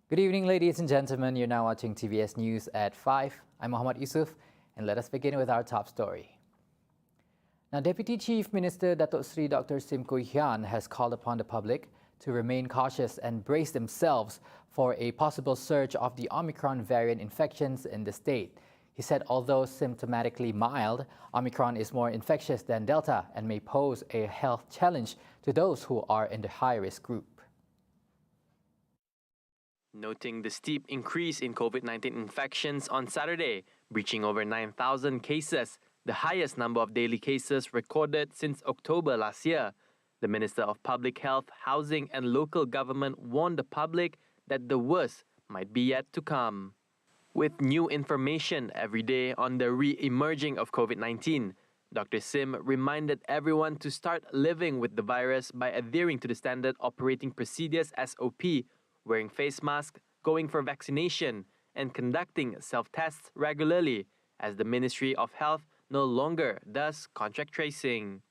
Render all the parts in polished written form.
Good evening, ladies and gentlemen. You're now watching TVS News at 5. I'm Muhammad Yusuf, and let us begin with our top story. Now, Deputy Chief Minister Datuk Seri Dr. Sim Koi Hian has called upon the public to remain cautious and brace themselves for a possible surge of the Omicron variant infections in the state. He said although symptomatically mild, Omicron is more infectious than Delta and may pose a health challenge to those who are in the high-risk group. Noting the steep increase in COVID-19 infections on Saturday, reaching over 9,000 cases, the highest number of daily cases recorded since October last year. The Minister of Public Health, Housing and Local Government warned the public that the worst might be yet to come. With new information every day on the re-emerging of COVID-19, Dr. Sim reminded everyone to start living with the virus by adhering to the standard operating procedures SOP, wearing face masks, going for vaccination, and conducting self-tests regularly, as the Ministry of Health no longer does contact tracing.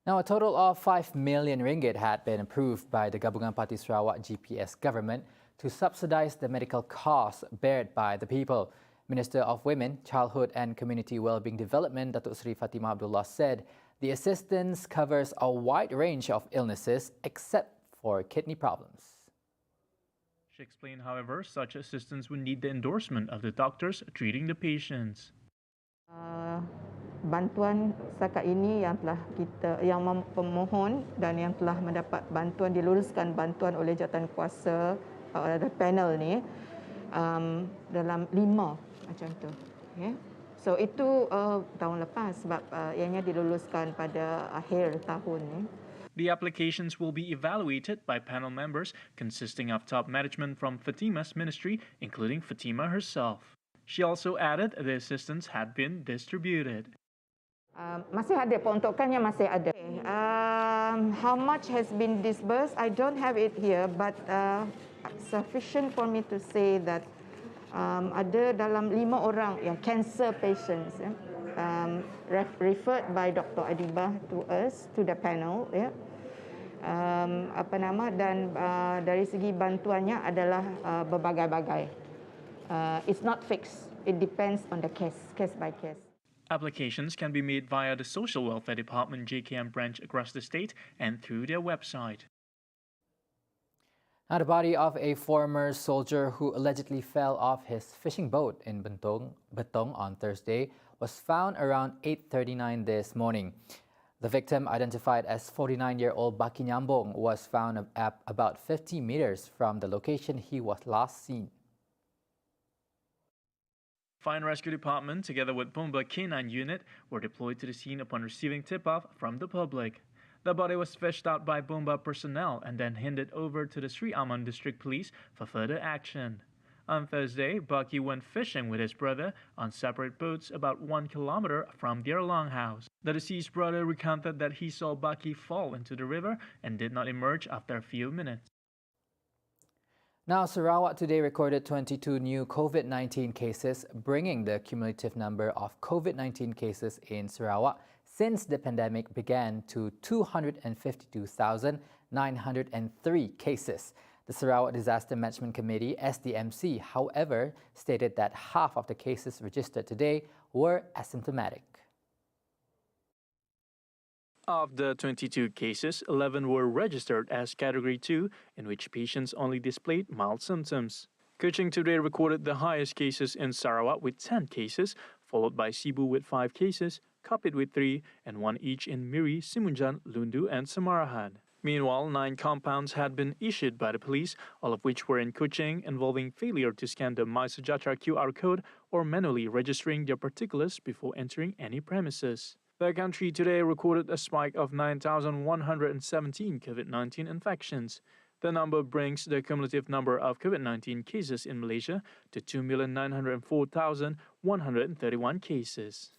Now, a total of 5 million ringgit had been approved by the Gabungan Parti Sarawak GPS government to subsidize the medical costs bared by the people. Minister of Women, Childhood and Community Wellbeing Development, Datuk Seri Fatimah Abdullah said the assistance covers a wide range of illnesses except for kidney problems. She explained, however, such assistance would need the endorsement of the doctors treating the patients. Bantuan setakat ini yang pemohon dan yang telah mendapat bantuan diluluskan bantuan oleh jawatankuasa panel ni dalam 5 macam tu. Okay. So itu tahun lepas sebab ianya diluluskan pada akhir tahun ni. The applications will be evaluated by panel members consisting of top management from Fatimah's ministry, including Fatimah herself. She also added the assistance had been distributed. Masih ada, peruntukannya masih ada. How much has been disbursed? I don't have it here, but sufficient for me to say that ada dalam 5 orang cancer patients referred by Dr. Adibah to us, to the panel. Dan dari segi bantuannya adalah berbagai-bagai. It's not fixed. It depends on the case by case. Applications can be made via the Social Welfare Department JKM branch across the state and through their website. Now, the body of a former soldier who allegedly fell off his fishing boat in Betong on Thursday was found around 8:39 this morning. The victim, identified as 49-year-old Baki Nyambong, was found at about 50 meters from the location he was last seen. Fire and Rescue Department, together with Bomba K9 unit, were deployed to the scene upon receiving tip-off from the public. The body was fished out by Bomba personnel and then handed over to the Sri Aman District Police for further action. On Thursday, Baki went fishing with his brother on separate boats about 1 kilometer from their longhouse. The deceased brother recounted that he saw Baki fall into the river and did not emerge after a few minutes. Now, Sarawak today recorded 22 new COVID-19 cases, bringing the cumulative number of COVID-19 cases in Sarawak since the pandemic began to 252,903 cases. The Sarawak Disaster Management Committee, SDMC, however, stated that half of the cases registered today were asymptomatic. Of the 22 cases, 11 were registered as Category 2, in which patients only displayed mild symptoms. Kuching today recorded the highest cases in Sarawak with 10 cases, followed by Sibu with 5 cases, Kapit with 3, and 1 each in Miri, Simunjan, Lundu, and Samarahan. Meanwhile, 9 compounds had been issued by the police, all of which were in Kuching, involving failure to scan the MySejahtera QR code or manually registering their particulars before entering any premises. The country today recorded a spike of 9,117 COVID-19 infections. The number brings the cumulative number of COVID-19 cases in Malaysia to 2,904,131 cases.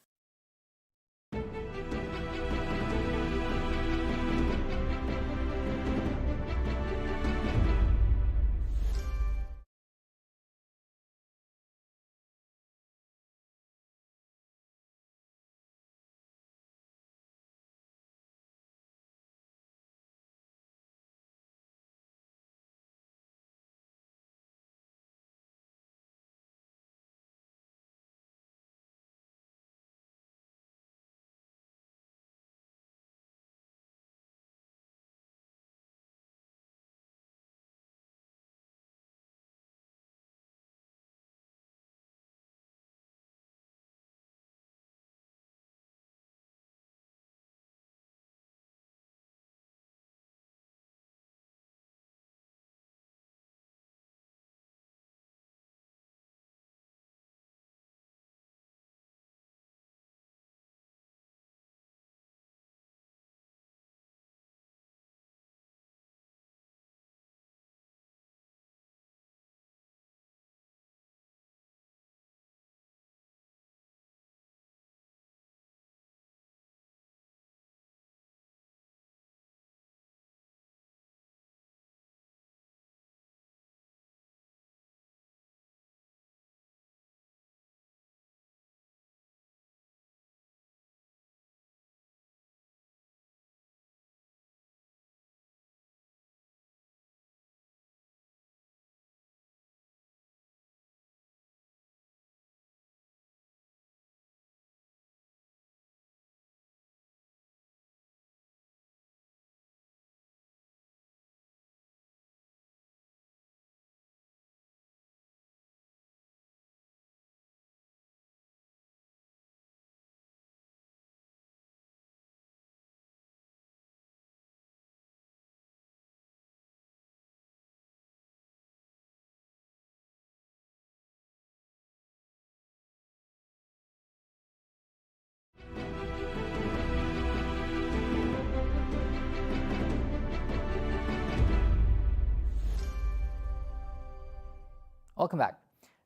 Welcome back.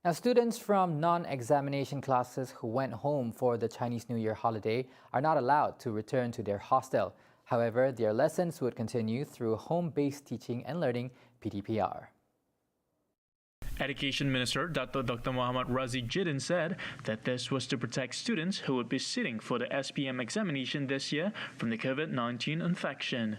Now, students from non-examination classes who went home for the Chinese New Year holiday are not allowed to return to their hostel. However, their lessons would continue through home-based teaching and learning (PTPR). Education Minister Dr. Muhammad Razi Jidin said that this was to protect students who would be sitting for the SPM examination this year from the COVID-19 infection.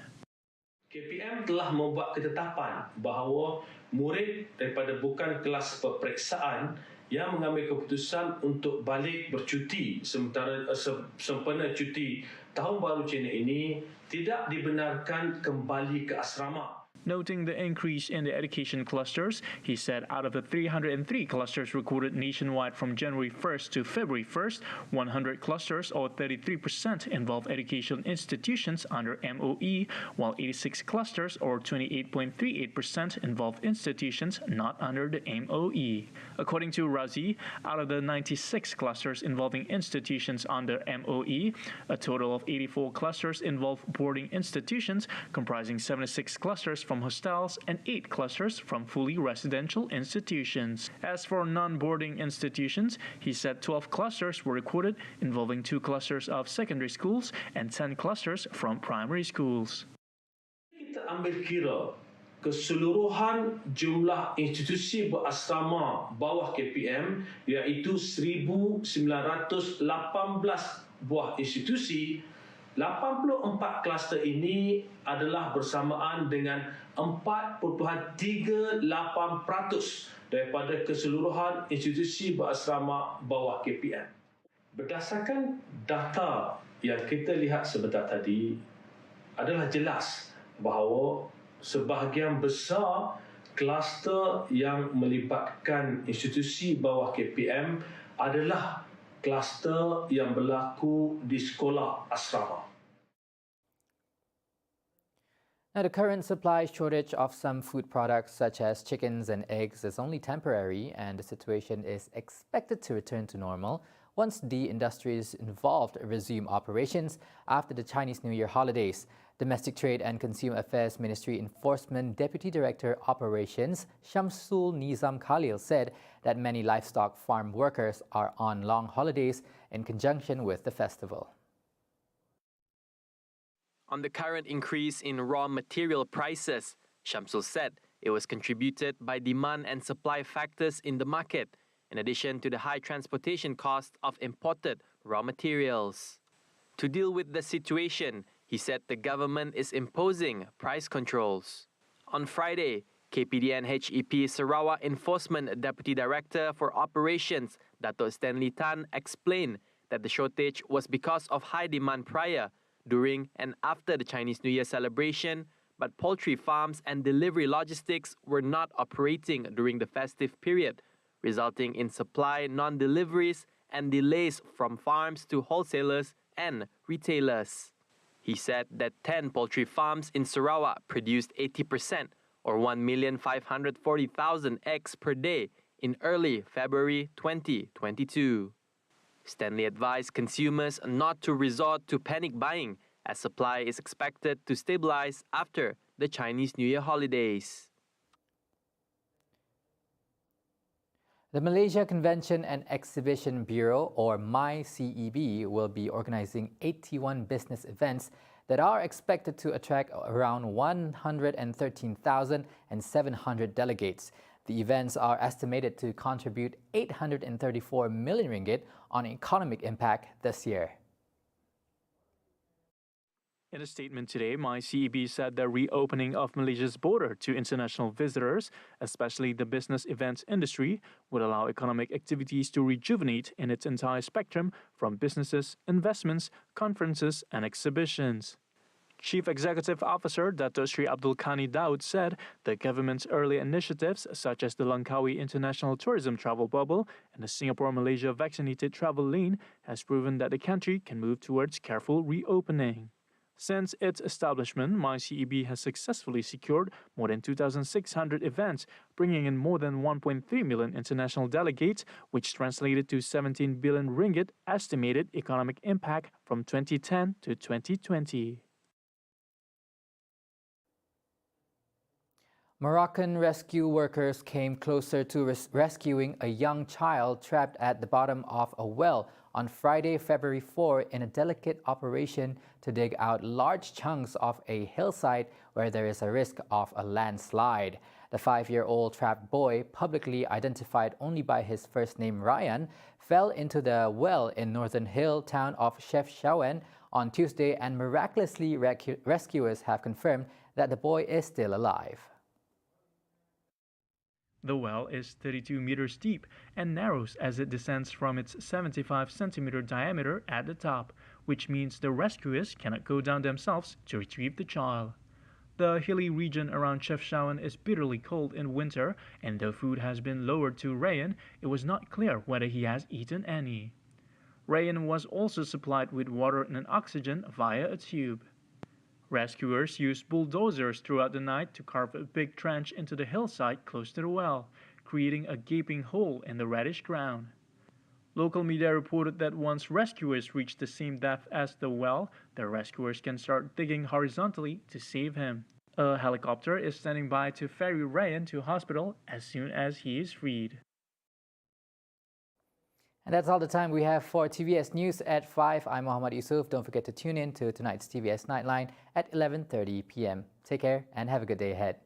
KPM telah membuat ketetapan bahawa murid daripada bukan kelas peperiksaan yang mengambil keputusan untuk balik bercuti sempena cuti Tahun Baru Cina ini tidak dibenarkan kembali ke asrama. Noting the increase in the education clusters, he said out of the 303 clusters recorded nationwide from January 1st to February 1st, 100 clusters or 33% involve educational institutions under MOE, while 86 clusters or 28.38% involve institutions not under the MOE. According to Razi, out of the 96 clusters involving institutions under MOE, a total of 84 clusters involve boarding institutions, comprising 76 clusters from hostels and 8 clusters from fully residential institutions. As for non-boarding institutions, he said 12 clusters were recorded involving 2 clusters of secondary schools and 10 clusters from primary schools. Kita ambil kira keseluruhan jumlah institusi berasrama bawah KPM iaitu 1,918 buah institusi. 84 kluster ini adalah bersamaan dengan 4.38% daripada keseluruhan institusi berasrama bawah KPM. Berdasarkan data yang kita lihat sebentar tadi, adalah jelas bahawa sebahagian besar kluster yang melibatkan institusi bawah KPM adalah kluster yang berlaku di sekolah asrama. Now, the current supply shortage of some food products such as chickens and eggs is only temporary, and the situation is expected to return to normal once the industries involved resume operations after the Chinese New Year holidays. Domestic Trade and Consumer Affairs Ministry Enforcement Deputy Director Operations Shamsul Nizam Khalil said that many livestock farm workers are on long holidays in conjunction with the festival. On the current increase in raw material prices, Shamsul said it was contributed by demand and supply factors in the market, in addition to the high transportation cost of imported raw materials. To deal with the situation, he said the government is imposing price controls. On Friday, KPDN HEP Sarawak Enforcement Deputy Director for Operations, Dato' Stanley Tan, explained that the shortage was because of high demand prior, during and after the Chinese New Year celebration, but poultry farms and delivery logistics were not operating during the festive period, resulting in supply non-deliveries and delays from farms to wholesalers and retailers. He said that 10 poultry farms in Sarawak produced 80% or 1,540,000 eggs per day in early February 2022. Stanley advised consumers not to resort to panic buying as supply is expected to stabilize after the Chinese New Year holidays. The Malaysia Convention and Exhibition Bureau, or MyCEB, will be organizing 81 business events that are expected to attract around 113,700 delegates. The events are estimated to contribute 834 million ringgit on economic impact this year. In a statement today, MyCEB said the reopening of Malaysia's border to international visitors, especially the business events industry, would allow economic activities to rejuvenate in its entire spectrum from businesses, investments, conferences, and exhibitions. Chief Executive Officer Dato' Sri Abdul Khani Daud said the government's early initiatives such as the Langkawi International Tourism Travel Bubble and the Singapore-Malaysia Vaccinated Travel Lane has proven that the country can move towards careful reopening. Since its establishment, MyCEB has successfully secured more than 2,600 events, bringing in more than 1.3 million international delegates, which translated to 17 billion ringgit estimated economic impact from 2010 to 2020. Moroccan rescue workers came closer to rescuing a young child trapped at the bottom of a well on Friday, February 4 in a delicate operation to dig out large chunks of a hillside where there is a risk of a landslide. The 5-year-old trapped boy, publicly identified only by his first name Ryan, fell into the well in northern hill town of Chefchaouen on Tuesday, and miraculously rescuers have confirmed that the boy is still alive. The well is 32 meters deep and narrows as it descends from its 75-centimeter diameter at the top, which means the rescuers cannot go down themselves to retrieve the child. The hilly region around Chefchaouen is bitterly cold in winter, and though food has been lowered to Rayan, it was not clear whether he has eaten any. Rayan was also supplied with water and oxygen via a tube. Rescuers used bulldozers throughout the night to carve a big trench into the hillside close to the well, creating a gaping hole in the reddish ground. Local media reported that once rescuers reach the same depth as the well, the rescuers can start digging horizontally to save him. A helicopter is standing by to ferry Rayan to hospital as soon as he is freed. And that's all the time we have for TVS News at 5. I'm Mohammed Yusuf. Don't forget to tune in to tonight's TVS Nightline at 11:30 p.m. Take care and have a good day ahead.